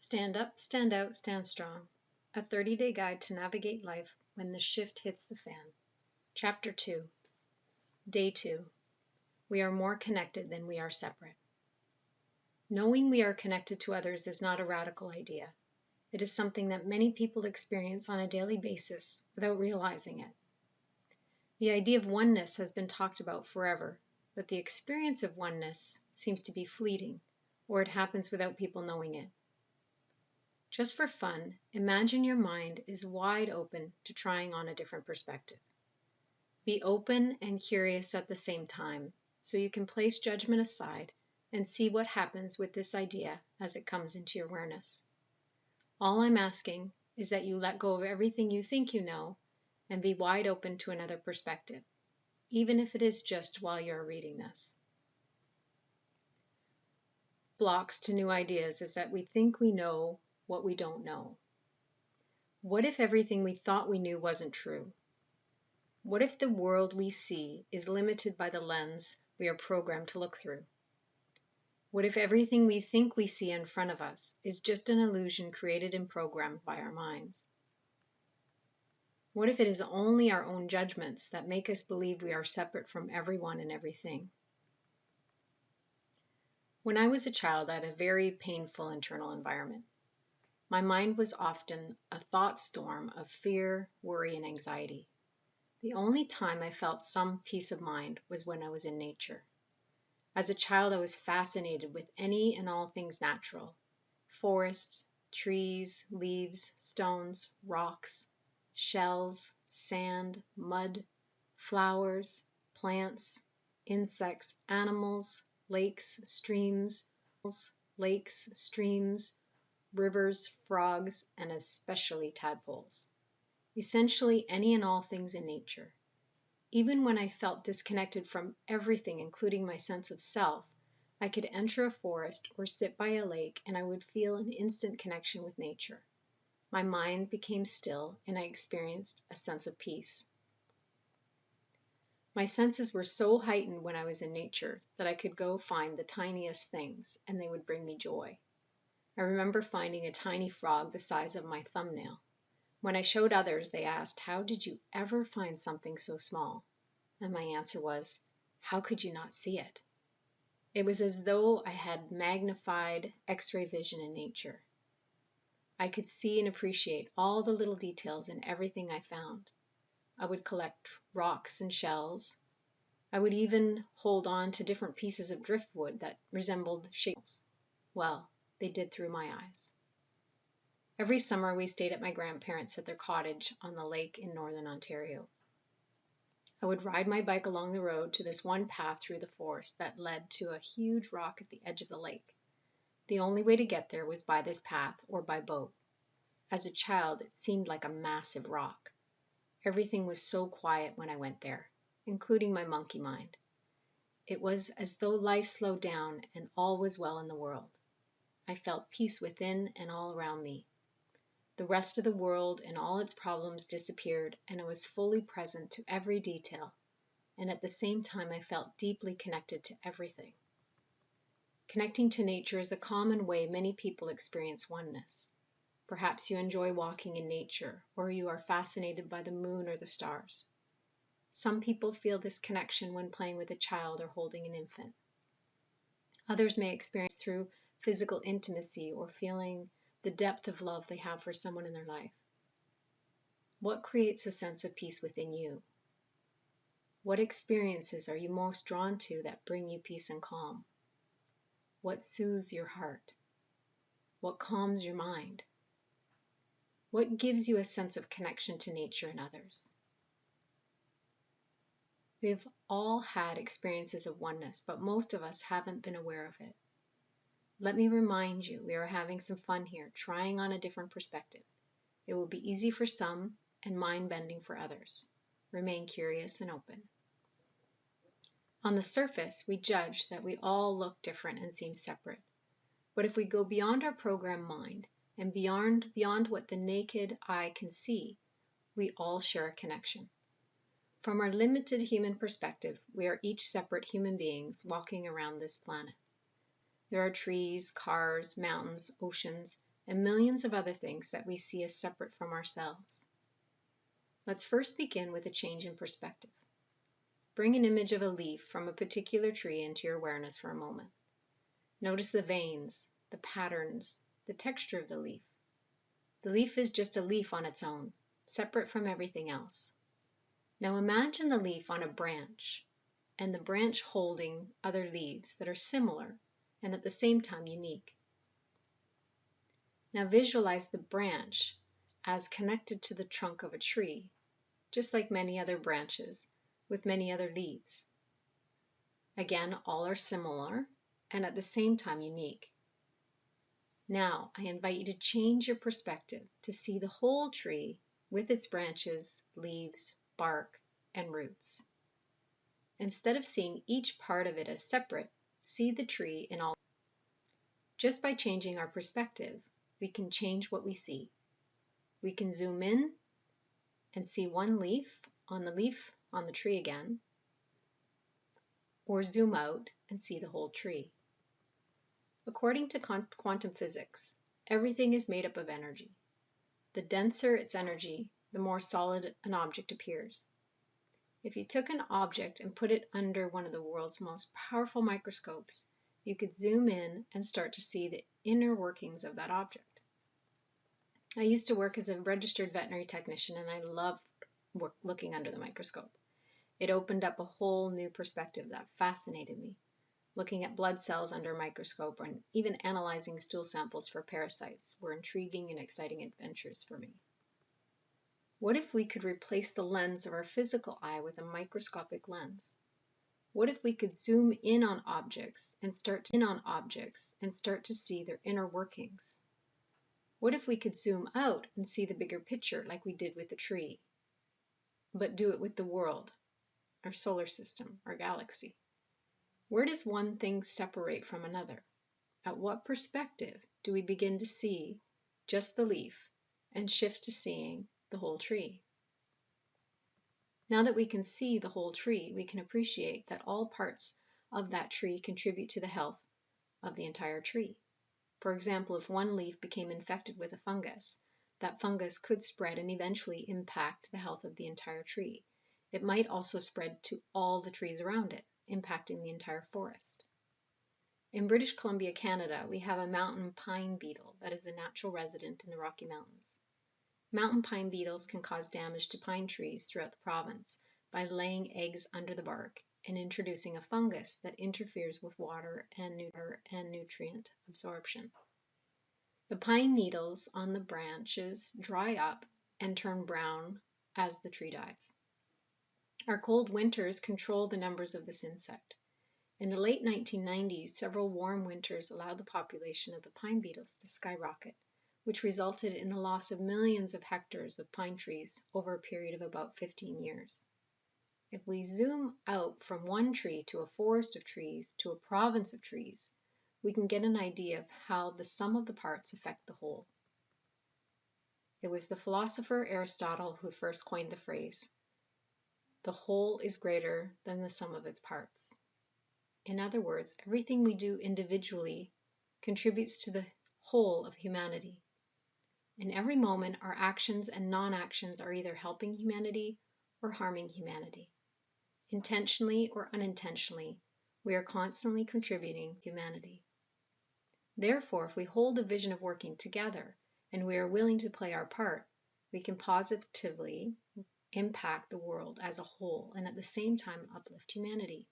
Stand up, stand out, stand strong. A 30-day guide to navigate life when the shift hits the fan. Chapter 2. Day 2. We are more connected than we are separate. Knowing we are connected to others is not a radical idea. It is something that many people experience on a daily basis without realizing it. The idea of oneness has been talked about forever, but the experience of oneness seems to be fleeting, or it happens without people knowing it. Just for fun, imagine your mind is wide open to trying on a different perspective. Be open and curious at the same time, so you can place judgment aside and see what happens with this idea as it comes into your awareness. All I'm asking is that you let go of everything you think you know and be wide open to another perspective, even if it is just while you're reading this. Blocks to new ideas is that we think we know what we don't know. What if everything we thought we knew wasn't true? What if the world we see is limited by the lens we are programmed to look through? What if everything we think we see in front of us is just an illusion created and programmed by our minds? What if it is only our own judgments that make us believe we are separate from everyone and everything? When I was a child, I had a very painful internal environment. My mind was often a thought storm of fear, worry, and anxiety. The only time I felt some peace of mind was when I was in nature. As a child, I was fascinated with any and all things natural: forests, trees, leaves, stones, rocks, shells, sand, mud, flowers, plants, insects, animals, streams, rivers, frogs, and especially tadpoles. Essentially any and all things in nature. Even when I felt disconnected from everything, including my sense of self, I could enter a forest or sit by a lake and I would feel an instant connection with nature. My mind became still and I experienced a sense of peace. My senses were so heightened when I was in nature that I could go find the tiniest things and they would bring me joy. I remember finding a tiny frog the size of my thumbnail. When I showed others, they asked, "How did you ever find something so small?" And my answer was, "How could you not see it?" It was as though I had magnified X-ray vision in nature. I could see and appreciate all the little details in everything I found. I would collect rocks and shells. I would even hold on to different pieces of driftwood that resembled shapes. Well, they did through my eyes. Every summer we stayed at my grandparents' at their cottage on the lake in northern Ontario. I would ride my bike along the road to this one path through the forest that led to a huge rock at the edge of the lake. The only way to get there was by this path or by boat. As a child, it seemed like a massive rock. Everything was so quiet when I went there, including my monkey mind. It was as though life slowed down and all was well in the world. I felt peace within and all around me. The rest of the world and all its problems disappeared, and I was fully present to every detail, and at the same time I felt deeply connected to everything. Connecting to nature is a common way many people experience oneness. Perhaps you enjoy walking in nature, or you are fascinated by the moon or the stars. Some people feel this connection when playing with a child or holding an infant. Others may experience through physical intimacy or feeling the depth of love they have for someone in their life. What creates a sense of peace within you? What experiences are you most drawn to that bring you peace and calm? What soothes your heart? What calms your mind? What gives you a sense of connection to nature and others? We've all had experiences of oneness, but most of us haven't been aware of it. Let me remind you, we are having some fun here, trying on a different perspective. It will be easy for some and mind-bending for others. Remain curious and open. On the surface, we judge that we all look different and seem separate. But if we go beyond our programmed mind and beyond what the naked eye can see, we all share a connection. From our limited human perspective, we are each separate human beings walking around this planet. There are trees, cars, mountains, oceans, and millions of other things that we see as separate from ourselves. Let's first begin with a change in perspective. Bring an image of a leaf from a particular tree into your awareness for a moment. Notice the veins, the patterns, the texture of the leaf. The leaf is just a leaf on its own, separate from everything else. Now imagine the leaf on a branch, and the branch holding other leaves that are similar and at the same time unique. Now visualize the branch as connected to the trunk of a tree, just like many other branches with many other leaves. Again, all are similar and at the same time unique. Now, I invite you to change your perspective to see the whole tree with its branches, leaves, bark, and roots. Instead of seeing each part of it as separate, see the tree in all. Just by changing our perspective, we can change what we see. We can zoom in and see one leaf on the tree again, or zoom out and see the whole tree. According to quantum physics, everything is made up of energy. The denser its energy, the more solid an object appears. If you took an object and put it under one of the world's most powerful microscopes, you could zoom in and start to see the inner workings of that object. I used to work as a registered veterinary technician, and I loved looking under the microscope. It opened up a whole new perspective that fascinated me. Looking at blood cells under a microscope and even analyzing stool samples for parasites were intriguing and exciting adventures for me. What if we could replace the lens of our physical eye with a microscopic lens? What if we could zoom in on objects and start to see their inner workings? What if we could zoom out and see the bigger picture like we did with the tree, but do it with the world, our solar system, our galaxy? Where does one thing separate from another? At what perspective do we begin to see just the leaf and shift to seeing the whole tree? Now that we can see the whole tree, we can appreciate that all parts of that tree contribute to the health of the entire tree. For example, if one leaf became infected with a fungus, that fungus could spread and eventually impact the health of the entire tree. It might also spread to all the trees around it, impacting the entire forest. In British Columbia, Canada, we have a mountain pine beetle that is a natural resident in the Rocky Mountains. Mountain pine beetles can cause damage to pine trees throughout the province by laying eggs under the bark and introducing a fungus that interferes with water and nutrient absorption. The pine needles on the branches dry up and turn brown as the tree dies. Our cold winters control the numbers of this insect. In the late 1990s, several warm winters allowed the population of the pine beetles to skyrocket, which resulted in the loss of millions of hectares of pine trees over a period of about 15 years. If we zoom out from one tree to a forest of trees to a province of trees, we can get an idea of how the sum of the parts affect the whole. It was the philosopher Aristotle who first coined the phrase, "The whole is greater than the sum of its parts." In other words, everything we do individually contributes to the whole of humanity. In every moment, our actions and non-actions are either helping humanity or harming humanity. Intentionally or unintentionally, we are constantly contributing to humanity. Therefore, if we hold a vision of working together and we are willing to play our part, we can positively impact the world as a whole and at the same time uplift humanity.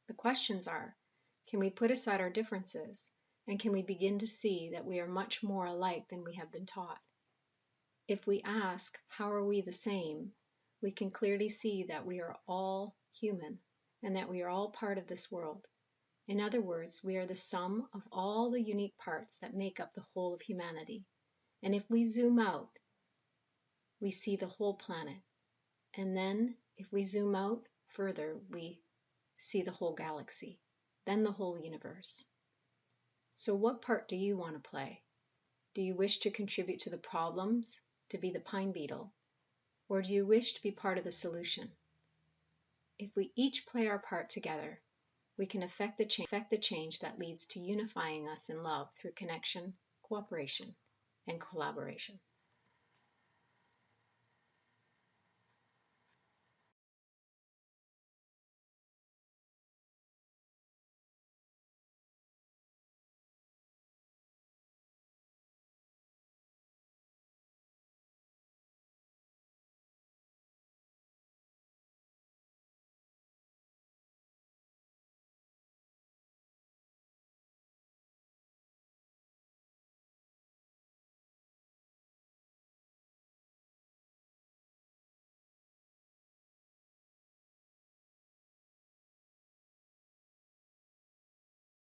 The questions are, can we put aside our differences and can we begin to see that we are much more alike than we have been taught? If we ask, how are we the same, we can clearly see that we are all human and that we are all part of this world. In other words, we are the sum of all the unique parts that make up the whole of humanity. And if we zoom out, we see the whole planet. And then if we zoom out further, we see the whole galaxy, then the whole universe. So what part do you want to play? Do you wish to contribute to the problems, to be the pine beetle, or do you wish to be part of the solution? If we each play our part together, we can affect the change that leads to unifying us in love through connection, cooperation, and collaboration.